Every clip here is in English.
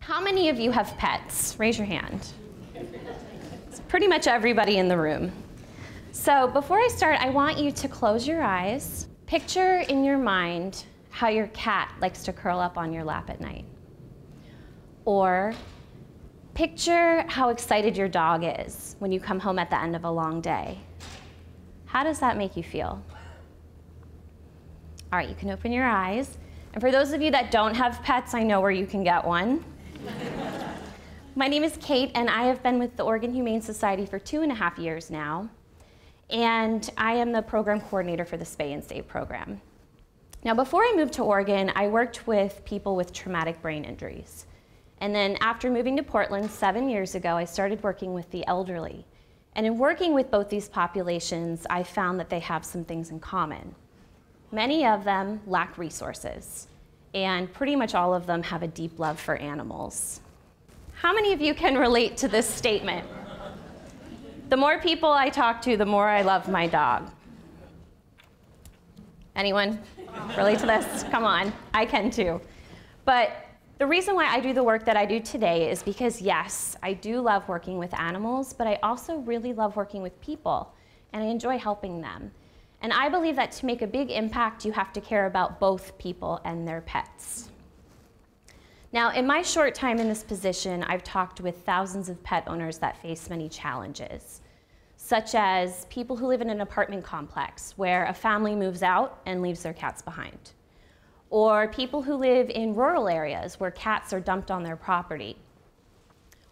How many of you have pets? Raise your hand. It's pretty much everybody in the room. So before I start, I want you to close your eyes. Picture in your mind how your cat likes to curl up on your lap at night. Or picture how excited your dog is when you come home at the end of a long day. How does that make you feel? All right, you can open your eyes. And for those of you that don't have pets, I know where you can get one. My name is Kate, and I have been with the Oregon Humane Society for 2.5 years now. And I am the program coordinator for the Spay and Save program. Now, before I moved to Oregon, I worked with people with traumatic brain injuries. And then after moving to Portland 7 years ago, I started working with the elderly. And in working with both these populations, I found that they have some things in common. Many of them lack resources, and pretty much all of them have a deep love for animals. How many of you can relate to this statement? The more people I talk to, the more I love my dog. Anyone relate to this? Come on, I can too. But the reason why I do the work that I do today is because, yes, I do love working with animals, but I also really love working with people, and I enjoy helping them. And I believe that to make a big impact, you have to care about both people and their pets. Now, in my short time in this position, I've talked with thousands of pet owners that face many challenges, such as people who live in an apartment complex where a family moves out and leaves their cats behind, or people who live in rural areas where cats are dumped on their property,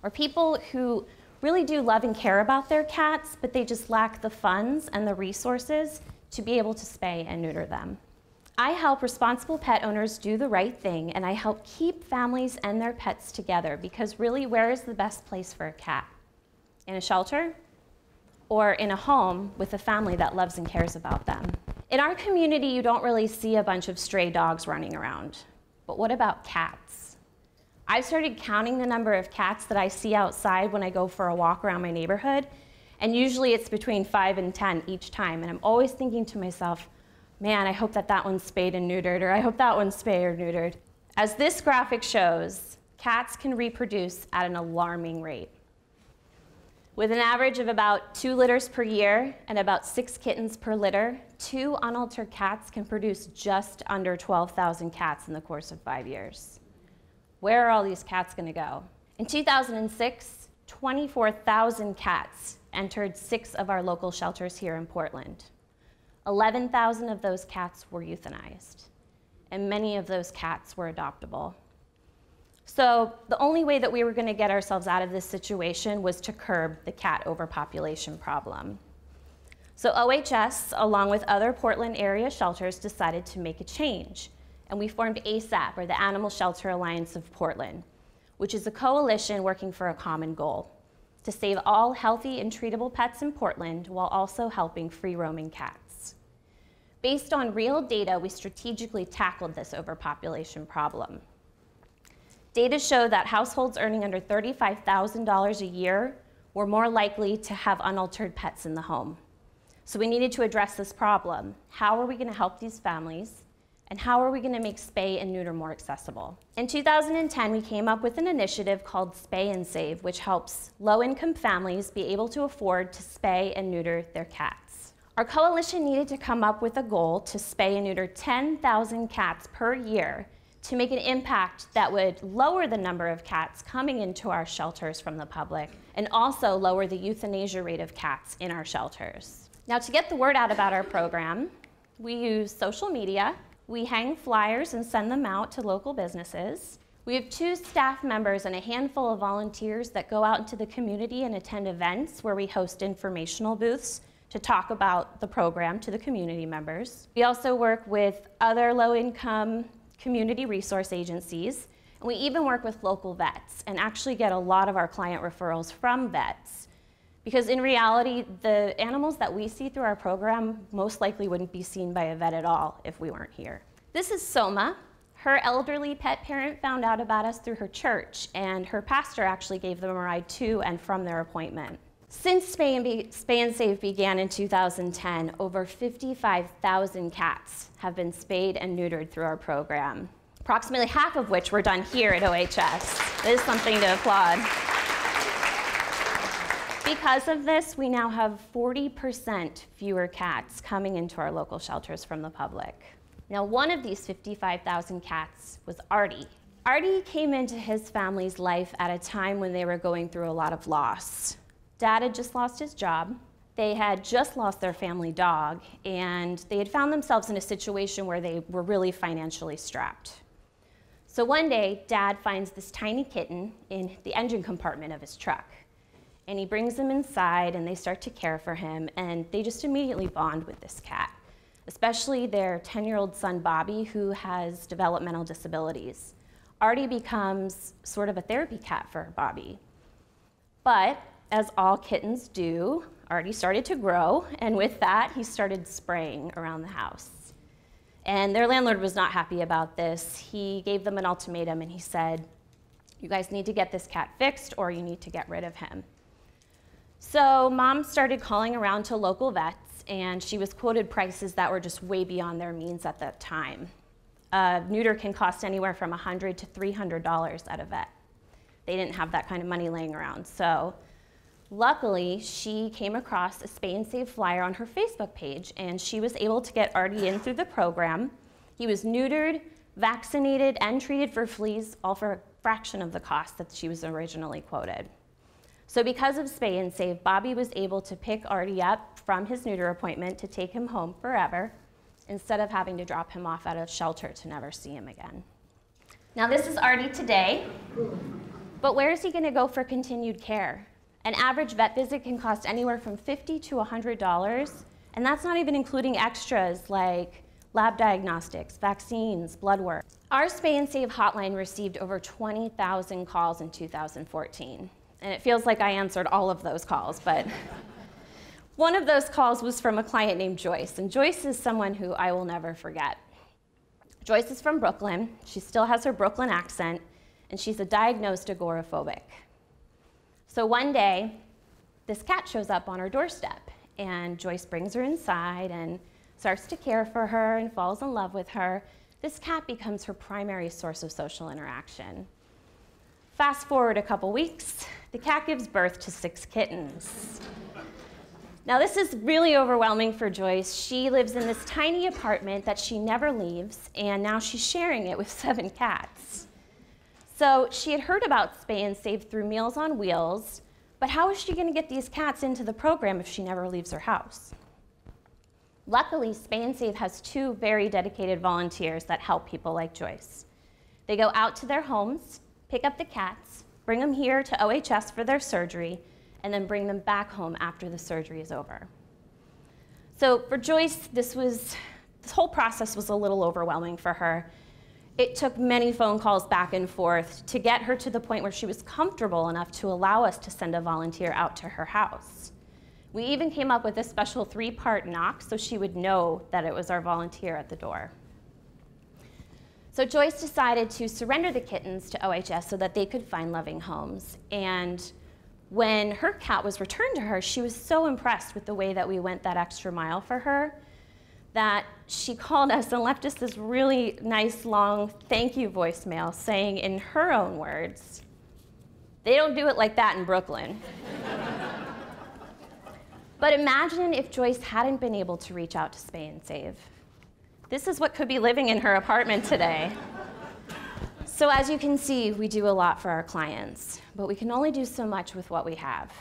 or people who really do love and care about their cats, but they just lack the funds and the resources to be able to spay and neuter them. I help responsible pet owners do the right thing, and I help keep families and their pets together, because really, where is the best place for a cat? In a shelter? Or in a home with a family that loves and cares about them? In our community, you don't really see a bunch of stray dogs running around. But what about cats? I've started counting the number of cats that I see outside when I go for a walk around my neighborhood, and usually it's between 5 and 10 each time, and I'm always thinking to myself, man, I hope that that one's spayed and neutered, or I hope that one's spayed or neutered. As this graphic shows, cats can reproduce at an alarming rate. With an average of about 2 litters per year and about 6 kittens per litter, 2 unaltered cats can produce just under 12,000 cats in the course of 5 years. Where are all these cats going to go? In 2006, 24,000 cats entered 6 of our local shelters here in Portland. 11,000 of those cats were euthanized, and many of those cats were adoptable. So the only way that we were going to get ourselves out of this situation was to curb the cat overpopulation problem. So OHS, along with other Portland area shelters, decided to make a change, and we formed ASAP, or the Animal Shelter Alliance of Portland, which is a coalition working for a common goal: to save all healthy and treatable pets in Portland while also helping free-roaming cats. Based on real data, we strategically tackled this overpopulation problem. Data show that households earning under $35,000 a year were more likely to have unaltered pets in the home. So we needed to address this problem. How are we going to help these families? And how are we going to make spay and neuter more accessible? In 2010, we came up with an initiative called Spay and Save, which helps low-income families be able to afford to spay and neuter their cats. Our coalition needed to come up with a goal to spay and neuter 10,000 cats per year to make an impact that would lower the number of cats coming into our shelters from the public, and also lower the euthanasia rate of cats in our shelters. Now, to get the word out about our program, we use social media. We hang flyers and send them out to local businesses. We have 2 staff members and a handful of volunteers that go out into the community and attend events where we host informational booths to talk about the program to the community members. We also work with other low-income community resource agencies, and we even work with local vets and actually get a lot of our client referrals from vets. Because in reality, the animals that we see through our program most likely wouldn't be seen by a vet at all if we weren't here. This is Soma. Her elderly pet parent found out about us through her church, and her pastor actually gave them a ride to and from their appointment. Since Spay and Save began in 2010, over 55,000 cats have been spayed and neutered through our program. approximately half of which were done here at OHS. It is something to applaud. Because of this, we now have 40% fewer cats coming into our local shelters from the public. Now, one of these 55,000 cats was Artie. Artie came into his family's life at a time when they were going through a lot of loss. Dad had just lost his job. They had just lost their family dog, and they had found themselves in a situation where they were really financially strapped. So one day, Dad finds this tiny kitten in the engine compartment of his truck. And he brings him inside, and they start to care for him, and they just immediately bond with this cat, especially their 10-year-old son, Bobby, who has developmental disabilities. Artie becomes sort of a therapy cat for Bobby. But as all kittens do, Artie started to grow, and with that, he started spraying around the house. And their landlord was not happy about this. He gave them an ultimatum, and he said, "You guys need to get this cat fixed, or you need to get rid of him." So Mom started calling around to local vets, and she was quoted prices that were just way beyond their means at that time. A neuter can cost anywhere from $100 to $300 at a vet. They didn't have that kind of money laying around. So luckily, she came across a Spay and Save flyer on her Facebook page, and she was able to get Artie in through the program. He was neutered, vaccinated, and treated for fleas, all for a fraction of the cost that she was originally quoted. So because of Spay and Save, Bobby was able to pick Artie up from his neuter appointment to take him home forever, instead of having to drop him off at a shelter to never see him again. Now this is Artie today, but where is he gonna go for continued care? An average vet visit can cost anywhere from $50 to $100, and that's not even including extras like lab diagnostics, vaccines, blood work. Our Spay and Save hotline received over 20,000 calls in 2014. And it feels like I answered all of those calls, but one of those calls was from a client named Joyce, and Joyce is someone who I will never forget. Joyce is from Brooklyn. She still has her Brooklyn accent, and she's a diagnosed agoraphobic. So one day, this cat shows up on her doorstep, and Joyce brings her inside and starts to care for her and falls in love with her. This cat becomes her primary source of social interaction. Fast forward a couple weeks, the cat gives birth to 6 kittens. Now this is really overwhelming for Joyce. She lives in this tiny apartment that she never leaves, and now she's sharing it with 7 cats. So she had heard about Spay and Save through Meals on Wheels, but how is she gonna get these cats into the program if she never leaves her house? Luckily, Spay and Save has 2 very dedicated volunteers that help people like Joyce. They go out to their homes, pick up the cats, bring them here to OHS for their surgery, and then bring them back home after the surgery is over. So for Joyce, this whole process was a little overwhelming for her. It took many phone calls back and forth to get her to the point where she was comfortable enough to allow us to send a volunteer out to her house. We even came up with a special 3-part knock so she would know that it was our volunteer at the door. So Joyce decided to surrender the kittens to OHS so that they could find loving homes. And when her cat was returned to her, she was so impressed with the way that we went that extra mile for her that she called us and left us this really nice, long thank you voicemail saying in her own words, "They don't do it like that in Brooklyn." But imagine if Joyce hadn't been able to reach out to Spay and Save. This is what could be living in her apartment today. So as you can see, we do a lot for our clients, but we can only do so much with what we have.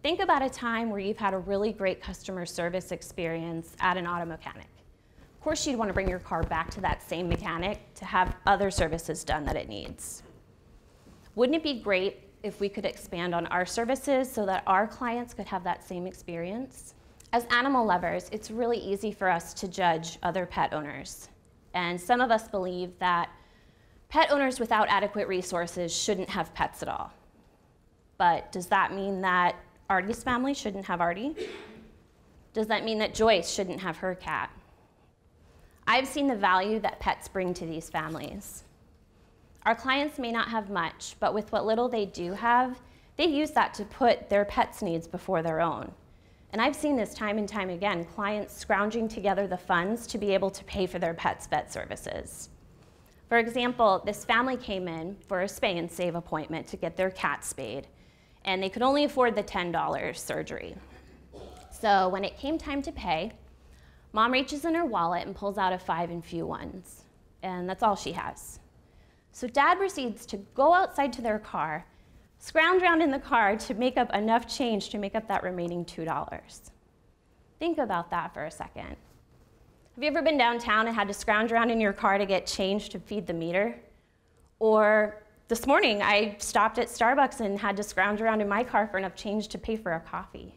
Think about a time where you've had a really great customer service experience at an auto mechanic. Of course, you'd want to bring your car back to that same mechanic to have other services done that it needs. Wouldn't it be great if we could expand on our services so that our clients could have that same experience? As animal lovers, it's really easy for us to judge other pet owners. And some of us believe that pet owners without adequate resources shouldn't have pets at all. But does that mean that Artie's family shouldn't have Artie? Does that mean that Joyce shouldn't have her cat? I've seen the value that pets bring to these families. Our clients may not have much, but with what little they do have, they use that to put their pets' needs before their own. And I've seen this time and time again, clients scrounging together the funds to be able to pay for their pets' vet services. For example, this family came in for a spay and save appointment to get their cat spayed, and they could only afford the $10 surgery. So when it came time to pay, Mom reaches in her wallet and pulls out a 5 and few ones, and that's all she has. So Dad proceeds to go outside to their car, scrounge around in the car to make up enough change to make up that remaining $2. Think about that for a second. Have you ever been downtown and had to scrounge around in your car to get change to feed the meter? Or this morning, I stopped at Starbucks and had to scrounge around in my car for enough change to pay for a coffee.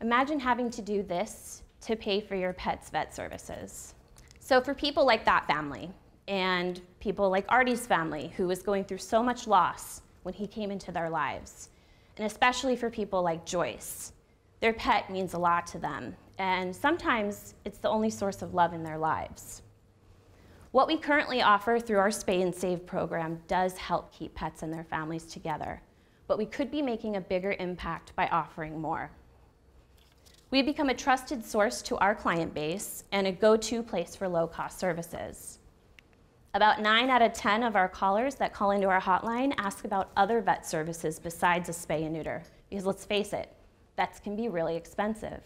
Imagine having to do this to pay for your pet's vet services. So for people like that family, and people like Artie's family, who was going through so much loss when he came into their lives, and especially for people like Joyce, their pet means a lot to them, and sometimes it's the only source of love in their lives. What we currently offer through our Spay and Save program does help keep pets and their families together, but we could be making a bigger impact by offering more. We've become a trusted source to our client base and a go-to place for low-cost services. About 9 out of 10 of our callers that call into our hotline ask about other vet services besides a spay and neuter, because let's face it, vets can be really expensive.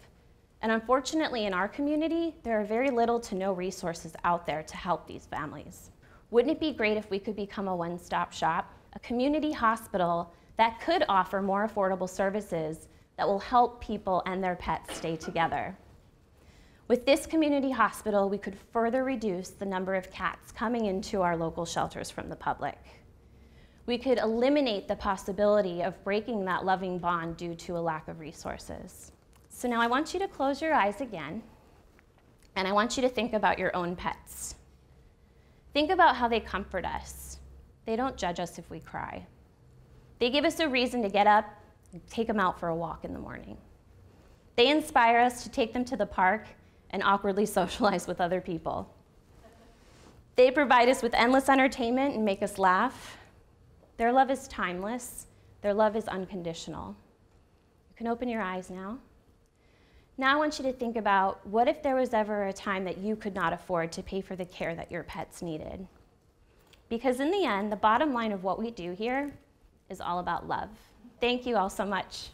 And unfortunately, in our community, there are very little to no resources out there to help these families. Wouldn't it be great if we could become a one-stop shop, a community hospital that could offer more affordable services that will help people and their pets stay together? With this community hospital, we could further reduce the number of cats coming into our local shelters from the public. We could eliminate the possibility of breaking that loving bond due to a lack of resources. So now I want you to close your eyes again, and I want you to think about your own pets. Think about how they comfort us. They don't judge us if we cry. They give us a reason to get up and take them out for a walk in the morning. They inspire us to take them to the park and awkwardly socialize with other people. They provide us with endless entertainment and make us laugh. Their love is timeless. Their love is unconditional. You can open your eyes now. Now I want you to think about, what if there was ever a time that you could not afford to pay for the care that your pets needed? Because in the end, the bottom line of what we do here is all about love. Thank you all so much.